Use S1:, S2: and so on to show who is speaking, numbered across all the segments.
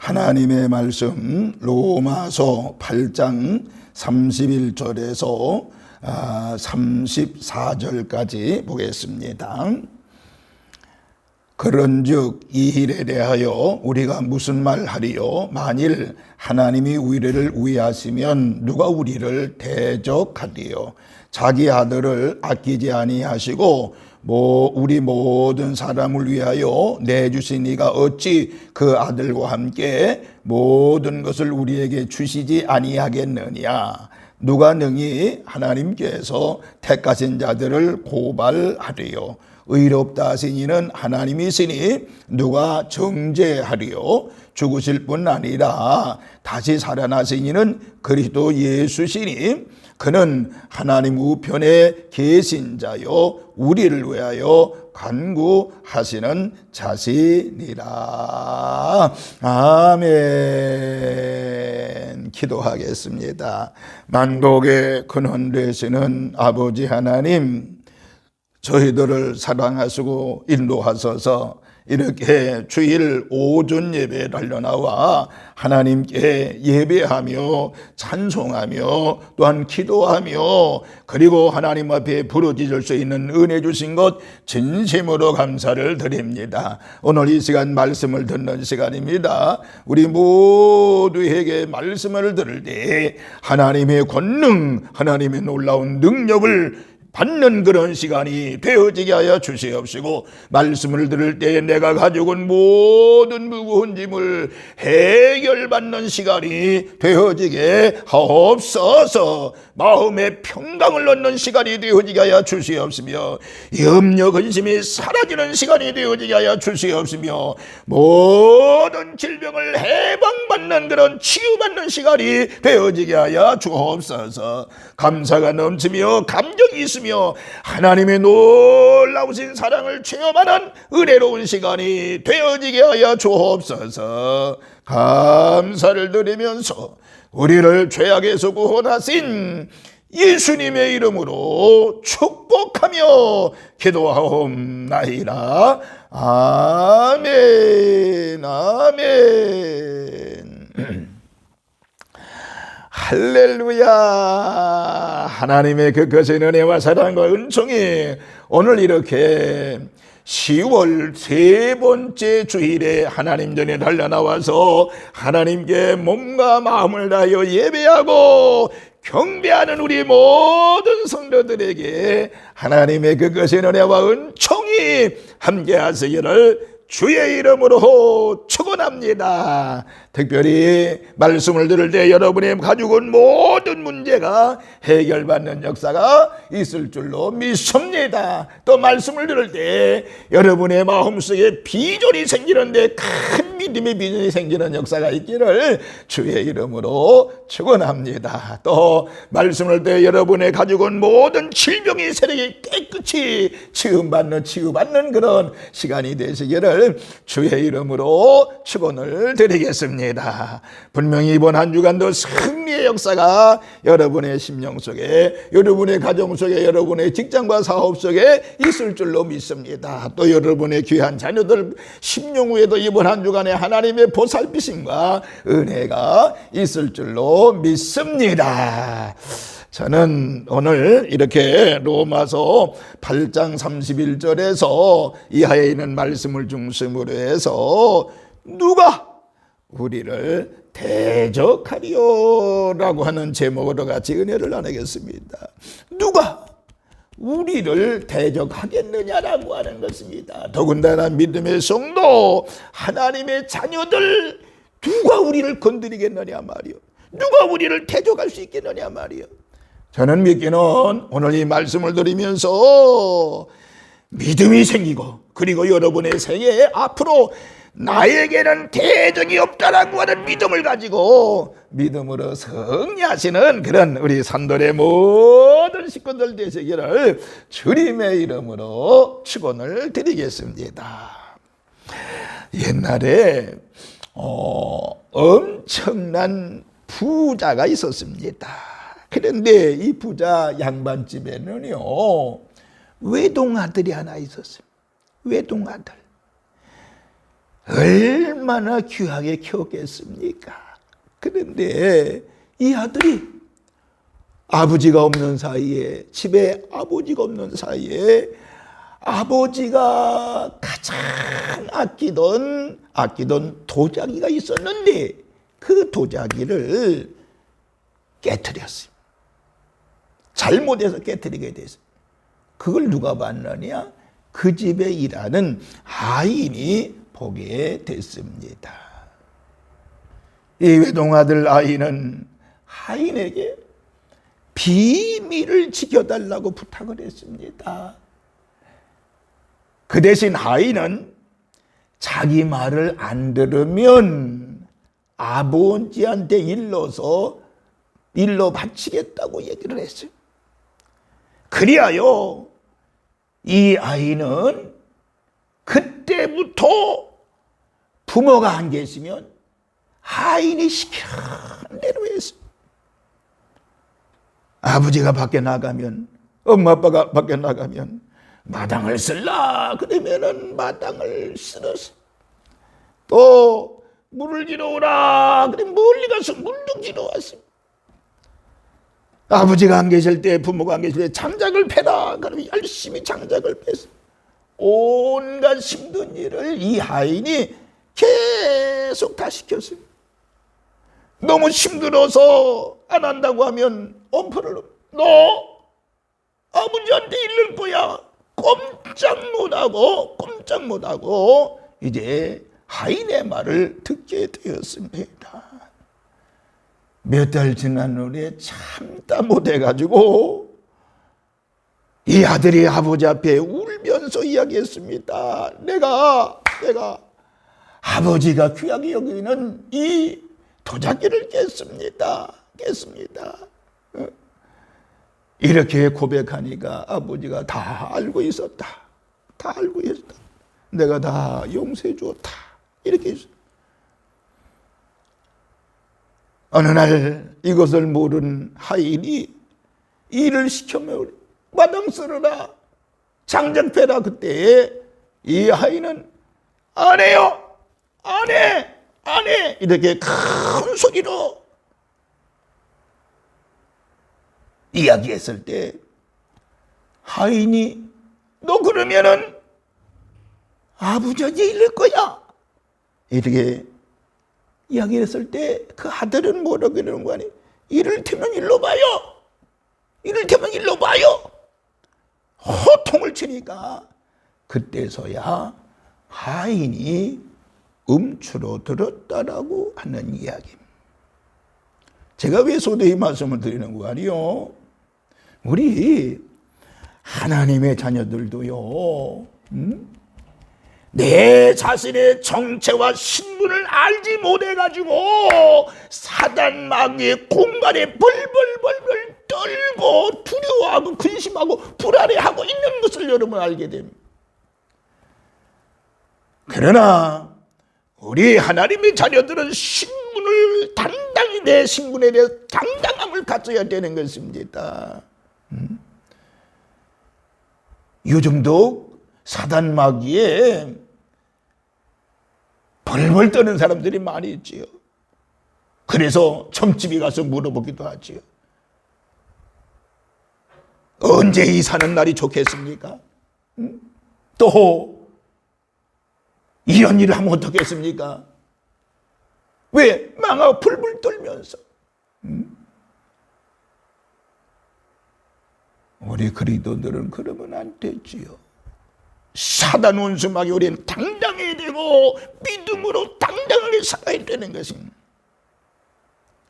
S1: 하나님의 말씀 로마서 8장 31절에서 34절까지 보겠습니다. 그런즉 이 일에 대하여 우리가 무슨 말하리요? 만일 하나님이 우리를 위하시면 누가 우리를 대적하리요? 자기 아들을 아끼지 아니하시고 우리 모든 사람을 위하여 내주신 이가 어찌 그 아들과 함께 모든 것을 우리에게 주시지 아니하겠느냐? 누가 능히 하나님께서 택하신 자들을 고발하리요? 의롭다 하신 이는 하나님이시니 누가 정죄하리요? 죽으실 뿐 아니라 다시 살아나신 이는 그리스도 예수시니 그는 하나님 우편에 계신 자요 우리를 위하여 간구하시는 자시니라. 아멘. 기도하겠습니다. 만복의 근원 되시는 아버지 하나님, 저희들을 사랑하시고 인도하셔서 이렇게 주일 오전 예배에 달려나와 하나님께 예배하며 찬송하며 또한 기도하며 그리고 하나님 앞에 부르짖을 수 있는 은혜 주신 것 진심으로 감사를 드립니다. 오늘 이 시간 말씀을 듣는 시간입니다. 우리 모두에게 말씀을 들을 때 하나님의 권능, 하나님의 놀라운 능력을 받는 그런 시간이 되어지게 하여 주시옵시고, 말씀을 들을 때 내가 가지고 온 모든 무거운 짐을 해결받는 시간이 되어지게 하옵소서. 마음의 평강을 얻는 시간이 되어지게 하여 주시옵시며, 염려 근심이 사라지는 시간이 되어지게 하여 주시옵시며, 모든 질병을 해방받는 그런 치유받는 시간이 되어지게 하여 주옵소서. 감사가 넘치며 감격이 있으며 하나님의 놀라우신 사랑을 체험하는 은혜로운 시간이 되어지게 하여 주옵소서. 감사를 드리면서 우리를 죄악에서 구원하신 예수님의 이름으로 축복하며 기도하옵나이다. 아멘. 아멘. 할렐루야. 하나님의 그 거센 은혜와 사랑과 은총이 오늘 이렇게 10월 세 번째 주일에 하나님 전에 달려나와서 하나님께 몸과 마음을 다하여 예배하고 경배하는 우리 모든 성도들에게 하나님의 그 거센 은혜와 은총이 함께 하시기를 주의 이름으로 축원합니다. 특별히 말씀을 들을 때 여러분이 가지고 온 모든 문제가 해결받는 역사가 있을 줄로 믿습니다. 또 말씀을 들을 때 여러분의 마음속에 비전이 생기는데 큰 믿음의 비전이 생기는 역사가 있기를 주의 이름으로 축원합니다. 또 말씀을 들을 때 여러분의 가지고 온 모든 질병의 세력이 깨끗이 치유받는 그런 시간이 되시기를 주의 이름으로 축원을 드리겠습니다. 분명히 이번 한 주간도 승리의 역사가 여러분의 심령 속에, 여러분의 가정 속에, 여러분의 직장과 사업 속에 있을 줄로 믿습니다. 또 여러분의 귀한 자녀들 심령 후에도 이번 한 주간에 하나님의 보살피심과 은혜가 있을 줄로 믿습니다. 저는 오늘 이렇게 로마서 8장 31절에서 이하에 있는 말씀을 중심으로 해서 누가 우리를 대적하리요 라고 하는 제목으로 같이 은혜를 나누겠습니다. 누가 우리를 대적하겠느냐라고 하는 것입니다. 더군다나 믿음의 성도, 하나님의 자녀들, 누가 우리를 건드리겠느냐 말이요, 누가 우리를 대적할 수 있겠느냐 말이요. 저는 믿기는 오늘 이 말씀을 들으면서 믿음이 생기고, 그리고 여러분의 생애에 앞으로 나에게는 대적이 없다라고 하는 믿음을 가지고 믿음으로 승리하시는 그런 우리 산돌의 모든 식구들 되시기를 주님의 이름으로 축원을 드리겠습니다. 옛날에 엄청난 부자가 있었습니다. 그런데 이 부자 양반집에는요 외동아들이 하나 있었어요. 외동아들. 얼마나 귀하게 키웠겠습니까? 그런데 이 아들이 아버지가 없는 사이에, 집에 아버지가 없는 사이에 아버지가 가장 아끼던 도자기가 있었는데 그 도자기를 깨트렸어요. 잘못해서 깨트리게 됐어요. 그걸 누가 봤느냐? 그 집에 일하는 아인이 보게 됐습니다. 이 외동아들 아인은 하인에게 비밀을 지켜달라고 부탁을 했습니다. 그 대신 하인은 자기 말을 안 들으면 아버지한테 일러 바치겠다고 얘기를 했어요. 그리하여 이 아이는 그때부터 부모가 안 계시면 하인이 시키는 대로 했어요. 아버지가 밖에 나가면, 엄마 아빠가 밖에 나가면 마당을 쓸라 그러면은 마당을 쓸었어. 또 물을 지러 오라 그러면 멀리 가서 물도 지러 왔어. 아버지가 안 계실 때, 부모가 안 계실 때 장작을 패라 그러면 열심히 장작을 뺐어. 온갖 힘든 일을 이 하인이 계속 다 시켰어요. 너무 힘들어서 안 한다고 하면 엄포를, 너 아버지한테 이를 거야. 꼼짝 못하고 이제 하인의 말을 듣게 되었습니다. 몇 달 지난 후에 참다 못해가지고 이 아들이 아버지 앞에 울면서 이야기했습니다. 내가 아버지가 귀하게 여기는 이 도자기를 깼습니다. 이렇게 고백하니까 아버지가 다 알고 있었다. 내가 다 용서해 주었다. 이렇게 했어요. 어느 날 이것을 모른 하인이 일을 시켜면 마당 쓸어라, 장작 패라. 그때 이 하인은 안 해요, 안 해 이렇게 큰 소리로 이야기했을 때 하인이 너 그러면은 아버지한테 이를 거야 이렇게 이야기했을 때 그 아들은 뭐라고 그러는 거 아니에요? 이를테면 일로 봐요. 호통을 치니까 그때서야 하인이 음추로 들었다라고 하는 이야기입니다. 제가 왜 소대의 말씀을 드리는 거 아니요? 우리 하나님의 자녀들도요, 내 자신의 정체와 신분을 알지 못해가지고 사단 마귀의 공간에 벌벌 떨고 두려워하고 근심하고 불안해하고 있는 것을 여러분 알게 됩니다. 그러나 우리 하나님의 자녀들은 신분을 당당히, 내 신분에 대해서 당당함을 가져야 되는 것입니다. 요즘도 사단 마귀에 벌벌 떠는 사람들이 많이 있지요. 그래서 점집에 가서 물어보기도 하지요. 언제 이사는 날이 좋겠습니까? 또 이런 일을 하면 어떻겠습니까? 왜? 망하고 불불 떨면서. 우리 그리스도인들은 그러면 안 되지요. 사단 원수마귀 우리는 당당해야 되고 믿음으로 당당하게 살아야 되는 것입니다.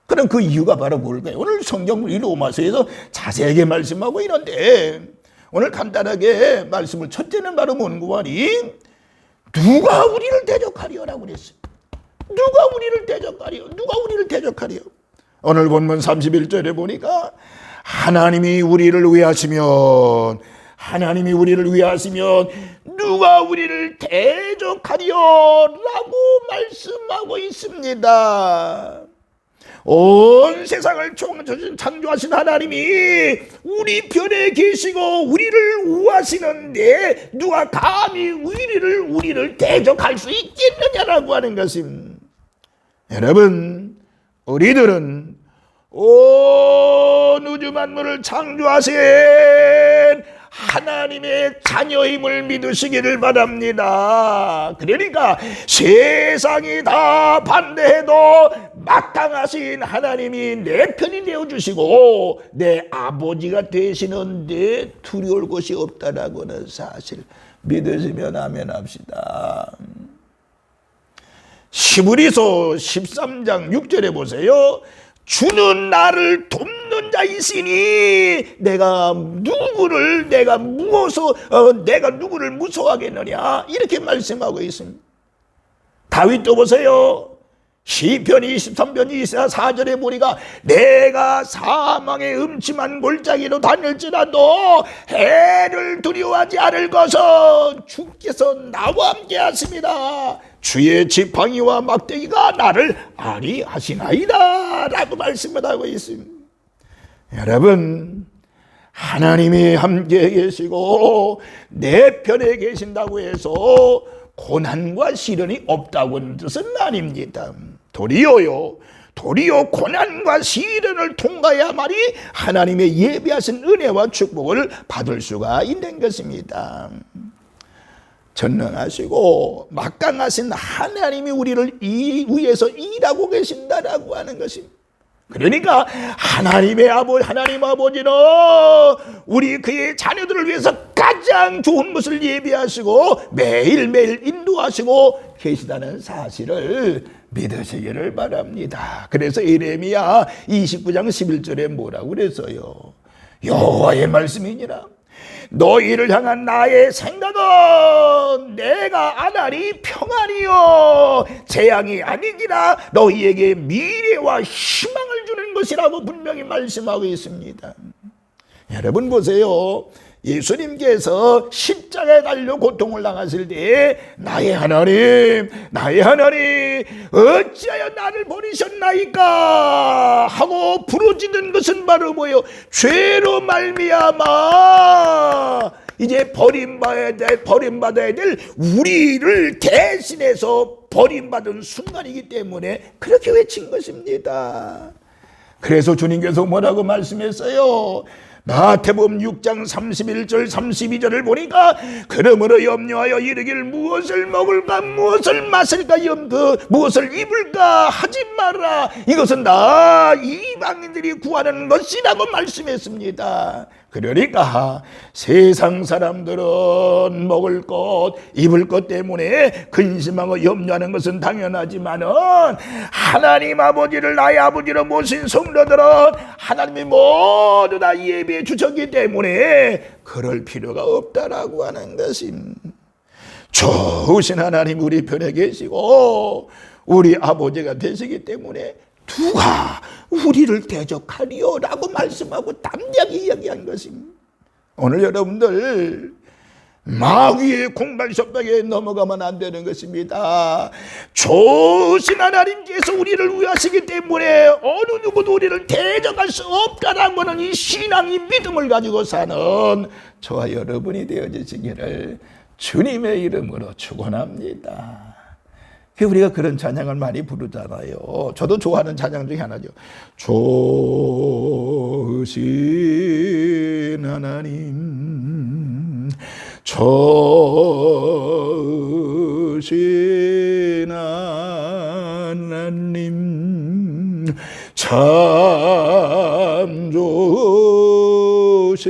S1: 그럼 그 이유가 바로 뭘까요? 오늘 성경 로마서에서 자세하게 말씀하고 있는데 오늘 간단하게 말씀을 첫째는 바로 뭔고 하니 누가 우리를 대적하리요라고 그랬어요. 누가 우리를 대적하리요? 오늘 본문 31절에 보니까 하나님이 우리를 위하시면 누가 우리를 대적하리요? 라고 말씀하고 있습니다. 온 세상을 창조하신 하나님이 우리 편에 계시고 우리를 우하시는데 누가 감히 우리를 대적할 수 있겠느냐라고 하는 것입니다. 여러분, 우리들은 온 우주 만물을 창조하신 하나님의 자녀임을 믿으시기를 바랍니다. 그러니까 세상이 다 반대해도 마땅하신 하나님이 내 편이 되어주시고 내 아버지가 되시는데 두려울 것이 없다라고 하는 사실 믿으시면 아멘 합시다. 히브리서 13장 6절에 보세요. 주는 나를 돕는 자이시니 내가 누구를 무서워하겠느냐, 이렇게 말씀하고 있습니다. 다윗도 보세요. 시편 23편 24절에 보니까 내가 사망의 음침한 골짜기로 다닐지라도 해를 두려워하지 않을 것은 주께서 나와 함께 하십니다. 주의 지팡이와 막대기가 나를 안위하시나이다 라고 말씀을 하고 있습니다. 여러분, 하나님이 함께 계시고 내 편에 계신다고 해서 고난과 시련이 없다고 하는 뜻은 아닙니다. 도리어 고난과 시련을 통과해야만이 하나님의 예비하신 은혜와 축복을 받을 수가 있는 것입니다. 전능하시고 막강하신 하나님이 우리를 위해서 일하고 계신다라고 하는 것입니다. 그러니까 하나님 아버지는 우리 그의 자녀들을 위해서 가장 좋은 것을 예비하시고 매일매일 인도하시고 계시다는 사실을 믿으시기를 바랍니다. 그래서 예레미야 29장 11절에 뭐라고 그랬어요? 여호와의 말씀이니라. 너희를 향한 나의 생각은 내가 아나니 평안이요 재앙이 아니니라 너희에게 미래와 희망을 주는 것이라고 분명히 말씀하고 있습니다. 여러분 보세요. 예수님께서 십자가에 달려 고통을 당하실 때 나의 하나님 어찌하여 나를 버리셨나이까 하고 부르짖는 것은 바로 뭐예요? 죄로 말미암아 이제 버림받아야 될 우리를 대신해서 버림받은 순간이기 때문에 그렇게 외친 것입니다. 그래서 주님께서 뭐라고 말씀했어요? 마태복음 6장 31절 32절을 보니까 그러므로 염려하여 이르길 무엇을 먹을까 무엇을 마실까 무엇을 입을까 하지 마라. 이것은 다 이방인들이 구하는 것이라고 말씀했습니다. 그러니까 세상 사람들은 먹을 것 입을 것 때문에 근심하고 염려하는 것은 당연하지만은 하나님 아버지를 나의 아버지로 모신 성도들은 하나님이 모두 다 예배해 주셨기 때문에 그럴 필요가 없다라고 하는 것입니다. 좋으신 하나님 우리 편에 계시고 우리 아버지가 되시기 때문에 누가 우리를 대적하리요? 라고 말씀하고 담대하게 이야기한 것입니다. 오늘 여러분들 마귀의 공갈협박에 넘어가면 안 되는 것입니다. 좋으신 하나님께서 우리를 위하시기 때문에 어느 누구도 우리를 대적할 수 없다라고 하는 이 신앙이 믿음을 가지고 사는 저와 여러분이 되어주시기를 주님의 이름으로 축원합니다. 우리가 그런 찬양을 많이 부르잖아요. 저도 좋아하는 찬양 중에 하나죠. 좋으신 하나님, 좋으신 하나님, 참 좋으신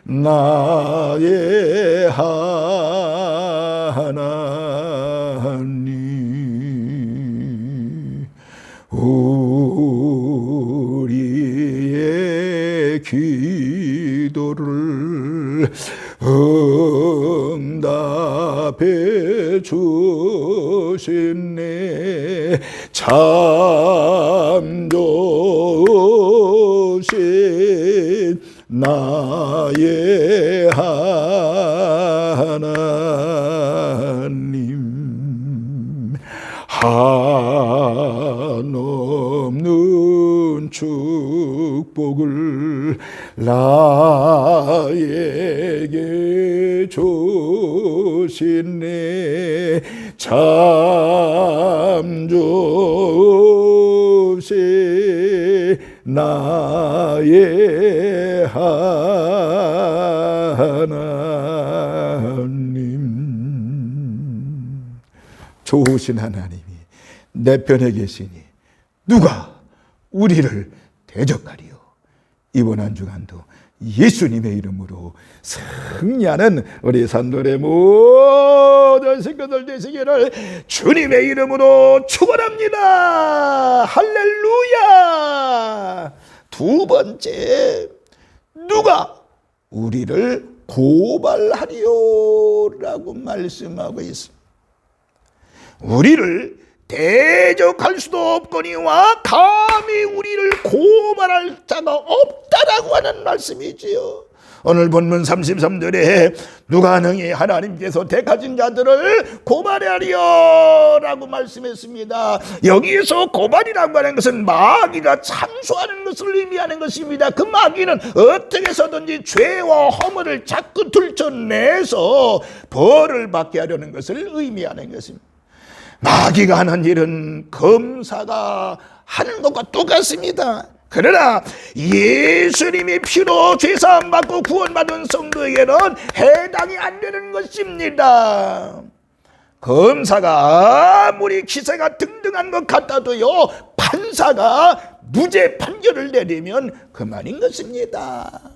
S1: 나의 하나님, 우리의 기도를 응답해 주시네. 참 좋으신 나의 하나님, 한없는 축복을 나에게 주시네. 참 좋으시 나의 하나님. 좋으신 하나님이 내 편에 계시니 누가 우리를 대적하리요. 이번 한 주간도 예수님의 이름으로 승리하는 우리 산돌의 모든 식구들 되시기를 주님의 이름으로 축원합니다. 할렐루야. 두 번째, 누가 우리를 고발하리요라고 말씀하고 있습니다. 우리를 대적할 수도 없거니와 감히 우리를 고발할 자가 없다라고 하는 말씀이지요. 오늘 본문 33절에 누가 능히 하나님께서 택하신 자들을 고발하리요라고 말씀했습니다. 여기에서 고발이라고 하는 것은 마귀가 참소하는 것을 의미하는 것입니다. 그 마귀는 어떻게 해서든지 죄와 허물을 자꾸 들춰내서 벌을 받게 하려는 것을 의미하는 것입니다. 마귀가 하는 일은 검사가 하는 것과 똑같습니다. 그러나 예수님이 피로 죄사함 받고 구원받은 성도에게는 해당이 안 되는 것입니다. 검사가 아무리 기세가 등등한 것 같아도요, 판사가 무죄 판결을 내리면 그만인 것입니다.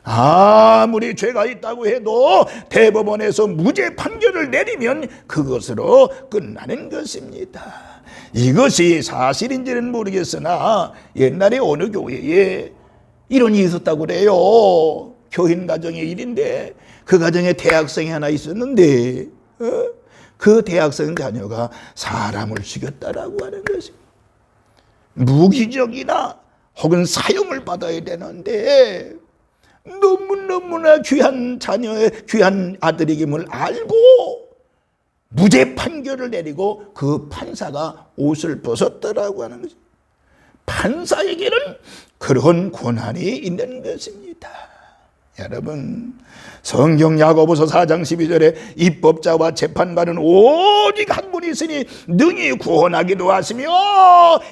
S1: 아무리 죄가 있다고 해도 대법원에서 무죄 판결을 내리면 그것으로 끝나는 것입니다. 이것이 사실인지는 모르겠으나 옛날에 어느 교회에 이런 일이 있었다고 그래요. 교인 가정의 일인데 그 가정에 대학생이 하나 있었는데 그 대학생 자녀가 사람을 죽였다라고 하는 것입니다. 무기적이나 혹은 사형을 받아야 되는데 너무나 귀한 자녀의 귀한 아들이김을 알고 무죄 판결을 내리고 그 판사가 옷을 벗었더라고 하는 것입니다. 판사에게는 그런 권한이 있는 것입니다. 여러분, 성경 야고보서 4장 12절에 입법자와 재판관은 오직 한 분이 있으니 능히 구원하기도 하시며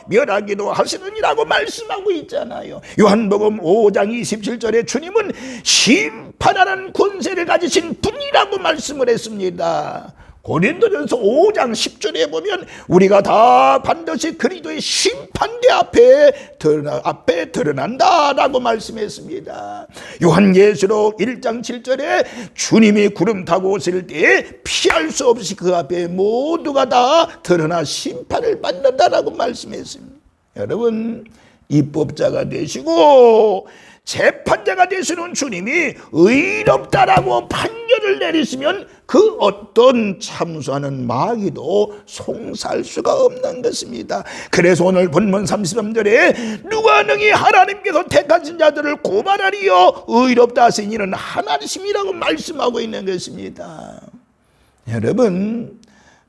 S1: 멸하기도 하시느니라고 말씀하고 있잖아요. 요한복음 5장 27절에 주님은 심판하는 권세를 가지신 분이라고 말씀을 했습니다. 고린도전서 5장 10절에 보면 우리가 다 반드시 그리스도의 심판대 앞에 드러난다라고 말씀했습니다. 요한계시록 1장 7절에 주님이 구름 타고 오실 때 피할 수 없이 그 앞에 모두가 다 드러나 심판을 받는다라고 말씀했습니다. 여러분, 입법자가 되시고 재판자가 되시는 주님이 의롭다라고 판결을 내리시면 그 어떤 참수하는 마귀도 송사할 수가 없는 것입니다. 그래서 오늘 본문 33절에 누가 능히 하나님께서 택하신 자들을 고발하리요 의롭다 하신 이는 하나님이라고 말씀하고 있는 것입니다. 여러분,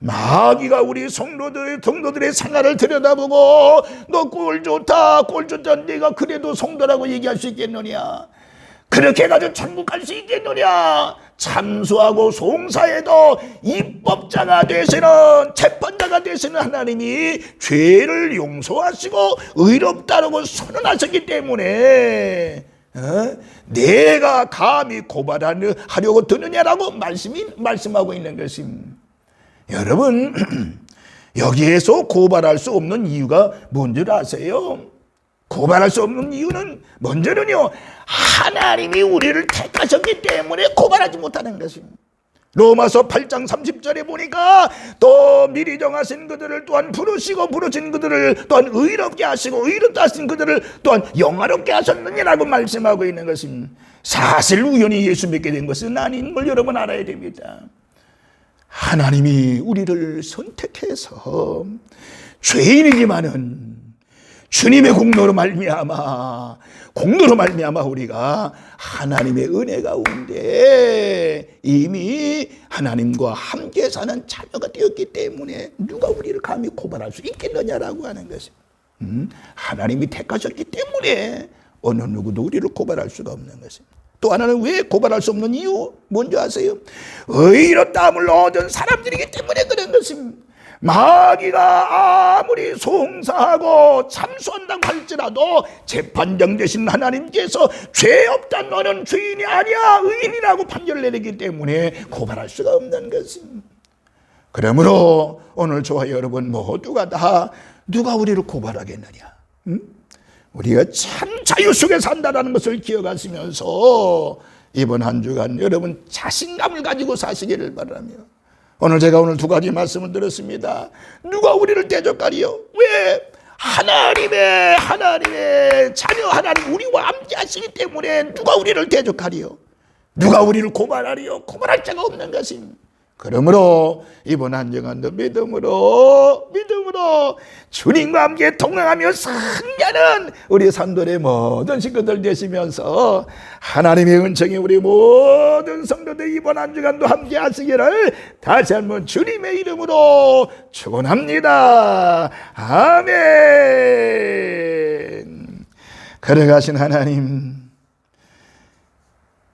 S1: 마귀가 우리 성도들의 생활을 들여다보고 너 꼴 좋다 네가 그래도 성도라고 얘기할 수 있겠느냐, 그렇게 해가지고 천국 갈 수 있겠느냐, 참수하고 송사해도 입법자가 되시는 재판자가 되시는 하나님이 죄를 용서하시고 의롭다라고 선언하셨기 때문에 내가 감히 고발하려고 드느냐라고 말씀하고 있는 것입니다. 여러분, 여기에서 고발할 수 없는 이유가 뭔지 아세요? 고발할 수 없는 이유는 먼저는요, 하나님이 우리를 택하셨기 때문에 고발하지 못하는 것입니다. 로마서 8장 30절에 보니까 또 미리 정하신 그들을 또한 부르신 그들을 또한 의롭게 하시고 의롭다 하신 그들을 또한 영화롭게 하셨느니라고 말씀하고 있는 것입니다. 사실 우연히 예수 믿게 된 것은 아닌 걸 여러분 알아야 됩니다. 하나님이 우리를 선택해서 죄인이지만은 주님의 공로로 말미암아 우리가 하나님의 은혜 가운데 이미 하나님과 함께 사는 자녀가 되었기 때문에 누가 우리를 감히 고발할 수 있겠느냐라고 하는 것입니다. 하나님이 택하셨기 때문에 어느 누구도 우리를 고발할 수가 없는 것입니다. 또 하나는 왜 고발할 수 없는 이유 뭔지 아세요? 의로 땀을 얻은 사람들이기 때문에 그런 것입니다. 마귀가 아무리 송사하고 참수한다고 할지라도 재판장 되신 하나님께서 죄 없다 너는 죄인이 아니야 의인이라고 판결을 내리기 때문에 고발할 수가 없는 것입니다. 그러므로 오늘 저와 여러분 모두가 다 누가 우리를 고발하겠느냐? 우리가 참 자유 속에 산다는 것을 기억하시면서 이번 한 주간 여러분 자신감을 가지고 사시기를 바라며 제가 오늘 두 가지 말씀을 들었습니다. 누가 우리를 대적하리요? 왜? 하나님의 자녀 하나님 우리와 함께 하시기 때문에 누가 우리를 대적하리요? 누가 우리를 고발하리요? 고발할 자가 없는 것입니다. 그러므로 이번 한 주간도 믿음으로 주님과 함께 동행하며 승리하는 우리 산돌의 모든 식구들 되시면서 하나님의 은총이 우리 모든 성도들 이번 한 주간도 함께 하시기를 다시 한번 주님의 이름으로 축원합니다. 아멘. 걸어가신 하나님,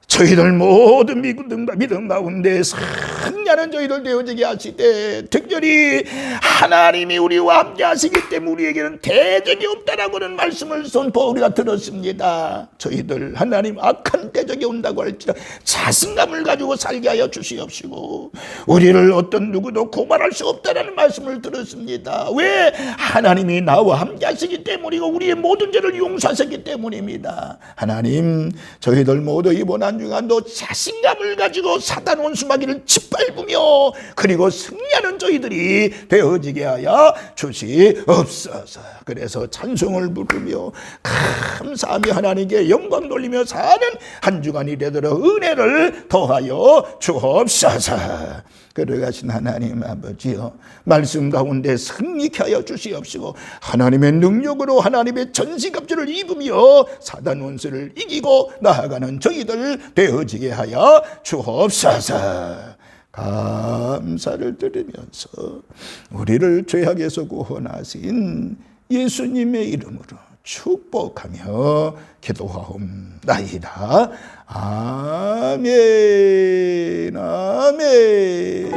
S1: 저희들 모든 믿음 가운데 승리하는 저희들 되어지게 하시되 특별히 하나님이 우리와 함께 하시기 때문에 우리에게는 대적이 없다라고는 말씀을 선포 우리가 들었습니다. 저희들 하나님 악한 대적이 온다고 할지라도 자신감을 가지고 살게 하여 주시옵시고 우리를 어떤 누구도 고발할 수 없다라는 말씀을 들었습니다. 왜? 하나님이 나와 함께 하시기 때문이고 우리의 모든 죄를 용서하셨기 때문입니다. 하나님, 저희들 모두 이번 한 주간도 자신감을 가지고 사단 원수마귀를 짓밟으며 그리고 승리하는 저희들이 되어지게 하여 주시옵소서. 그래서 찬송을 부르며 감사하며 하나님께 영광 돌리며 사는 한 주간이 되도록 은혜를 더하여 주옵소서. 걸어가신 하나님 아버지여, 말씀 가운데 승리케 하여 주시옵시고 하나님의 능력으로 하나님의 전신갑주를 입으며 사단 원수를 이기고 나아가는 저희들 되어지게 하여 주옵소서. 감사를 드리면서 우리를 죄악에서 구원하신 예수님의 이름으로 축복하며 기도하옵나이다. 아멘. 아멘.